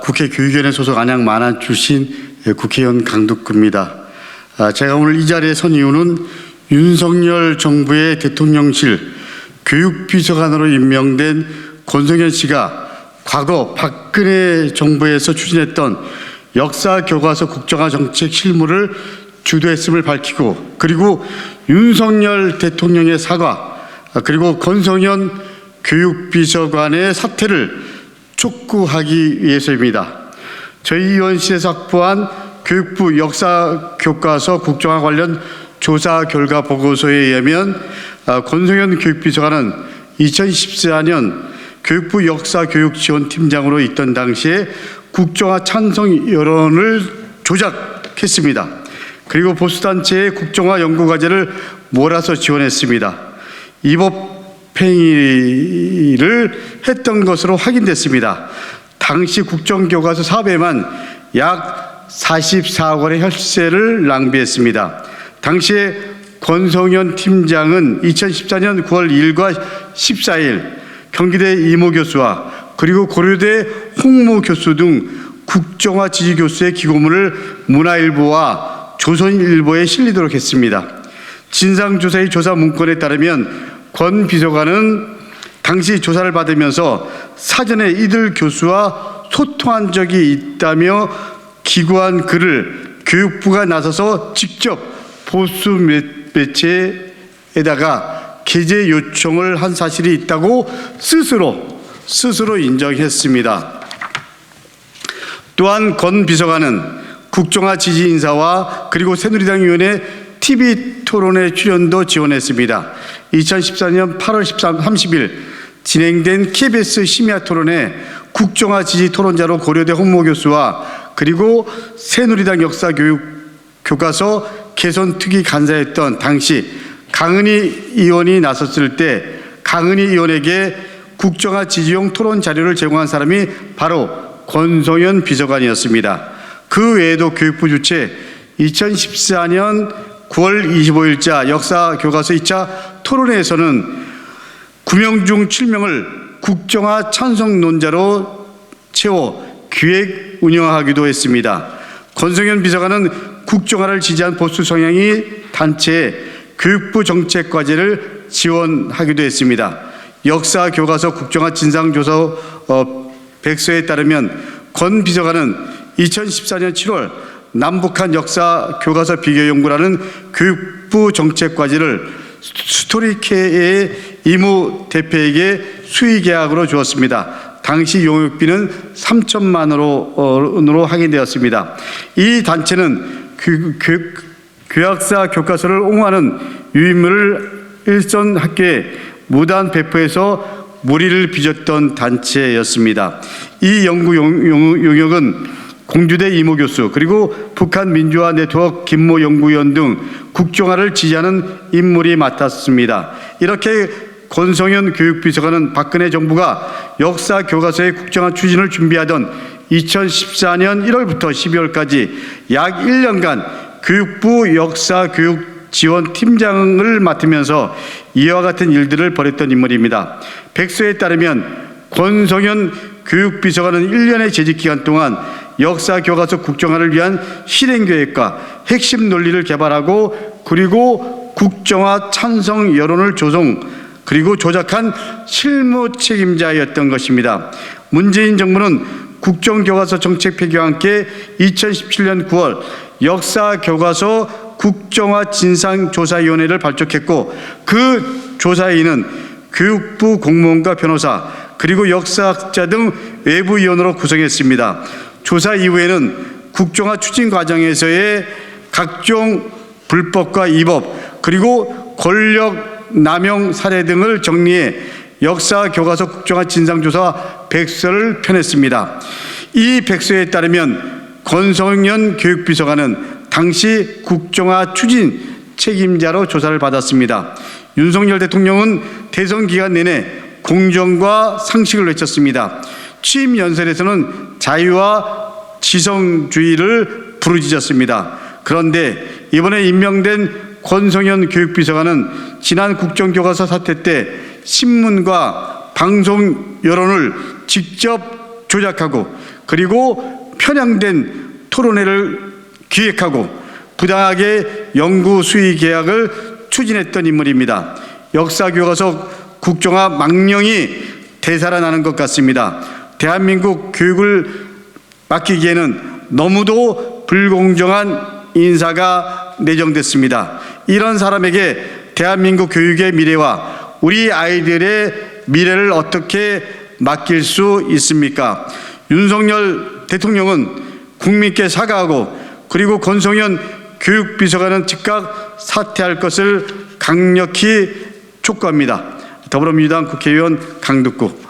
국회 교육위원회 소속 안양 만안 출신 국회의원 강덕구입니다. 제가 오늘 이 자리에 선 이유는 윤석열 정부의 대통령실 교육비서관으로 임명된 권성현 씨가 과거 박근혜 정부에서 추진했던 역사교과서 국정화 정책 실무를 주도했음을 밝히고, 그리고 윤석열 대통령의 사과, 그리고 권성현 교육비서관의 사퇴를 촉구하기 위해서입니다. 저희 의원실에서 확보한 교육부 역사교과서 국정화 관련 조사 결과 보고서에 의하면 권성현 교육비서관은 2014년 교육부 역사교육지원팀장으로 있던 당시에 국정화 찬성 여론을 조작했습니다. 그리고 보수단체의 국정화 연구과제를 몰아서 지원했습니다. 위법행위를 했던 것으로 확인됐습니다. 당시 국정교과서 사업에만 약 44억 원의 혈세를 낭비했습니다. 당시에 권성현 팀장은 2014년 9월 2일과 14일 경기대 이모 교수와 그리고 고려대 홍모 교수 등 국정화 지지 교수의 기고문을 문화일보와 조선일보에 실리도록 했습니다. 진상조사의 조사 문건에 따르면 권 비서관은 당시 조사를 받으면서 사전에 이들 교수와 소통한 적이 있다며 기고한 글을 교육부가 나서서 직접 보수 매체에다가 게재 요청을 한 사실이 있다고 스스로 인정했습니다. 또한 권 비서관은 국정화 지지 인사와 그리고 새누리당 의원의 TV 토론회 출연도 지원했습니다. 2014년 8월 30일 진행된 KBS 심야 토론회 국정화 지지 토론자로 고려대 홍모 교수와 그리고 새누리당 역사교과서 개선 특위 간사였던 당시 강은희 의원이 나섰을 때 강은희 의원에게 국정화 지지용 토론 자료를 제공한 사람이 바로 권성현 비서관이었습니다. 그 외에도 교육부 주최 2014년 9월 25일자 역사교과서 2차 토론회에서는 9명 중 7명을 국정화 찬성론자로 채워 기획 운영하기도 했습니다. 권성현 비서관은 국정화를 지지한 보수 성향의 단체에 교육부 정책과제를 지원하기도 했습니다. 역사교과서 국정화 진상조사 백서에 따르면 권 비서관은 2014년 7월 남북한 역사교과서 비교연구라는 교육부 정책과제를 스토리케의 이모 대표에게 수의계약으로 주었습니다. 당시 용역비는 3천만 원으로 확인되었습니다. 이 단체는 교학사 교과서를 옹호하는 유인물을 일선 학교에 무단 배포해서 무리를 빚었던 단체였습니다. 이 연구 용역은 공주대 이모 교수 그리고 북한 민주화 네트워크 김모 연구위원 등 국정화를 지지하는 인물이 맡았습니다. 이렇게 권성현 교육비서관은 박근혜 정부가 역사 교과서의 국정화 추진을 준비하던 2014년 1월부터 12월까지 약 1년간 교육부 역사교육지원팀장을 맡으면서 이와 같은 일들을 벌였던 인물입니다. 백서에 따르면 권성현 교육비서관은 1년의 재직기간 동안 역사교과서 국정화를 위한 실행계획과 핵심 논리를 개발하고 그리고 국정화 찬성 여론을 그리고 조작한 실무 책임자였던 것입니다. 문재인 정부는 국정교과서 정책 폐기와 함께 2017년 9월 역사교과서 국정화 진상조사위원회를 발족했고 그 조사위는 교육부 공무원과 변호사 그리고 역사학자 등 외부위원으로 구성했습니다. 조사 이후에는 국정화 추진 과정에서의 각종 불법과 위법 그리고 권력 남용 사례 등을 정리해 역사교과서 국정화 진상조사 백서를 펴냈습니다. 이 백서에 따르면 권성현 교육비서관은 당시 국정화 추진 책임자로 조사를 받았습니다. 윤석열 대통령은 대선 기간 내내 공정과 상식을 외쳤습니다. 취임 연설에서는 자유와 지성주의를 부르짖었습니다. 그런데 이번에 임명된 권성현 교육비서관은 지난 국정교과서 사태 때 신문과 방송 여론을 직접 조작하고 그리고 편향된 토론회를 기획하고 부당하게 연구 수의 계약을 추진했던 인물입니다. 역사 교과서 국정화 망령이 되살아나는 것 같습니다. 대한민국 교육을 맡기기에는 너무도 불공정한 인사가 내정됐습니다. 이런 사람에게 대한민국 교육의 미래와 우리 아이들의 미래를 어떻게 맡길 수 있습니까? 윤석열 대통령은 국민께 사과하고 그리고 권성현 교육비서관은 즉각 사퇴할 것을 강력히 촉구합니다. 더불어민주당 국회의원 강덕구.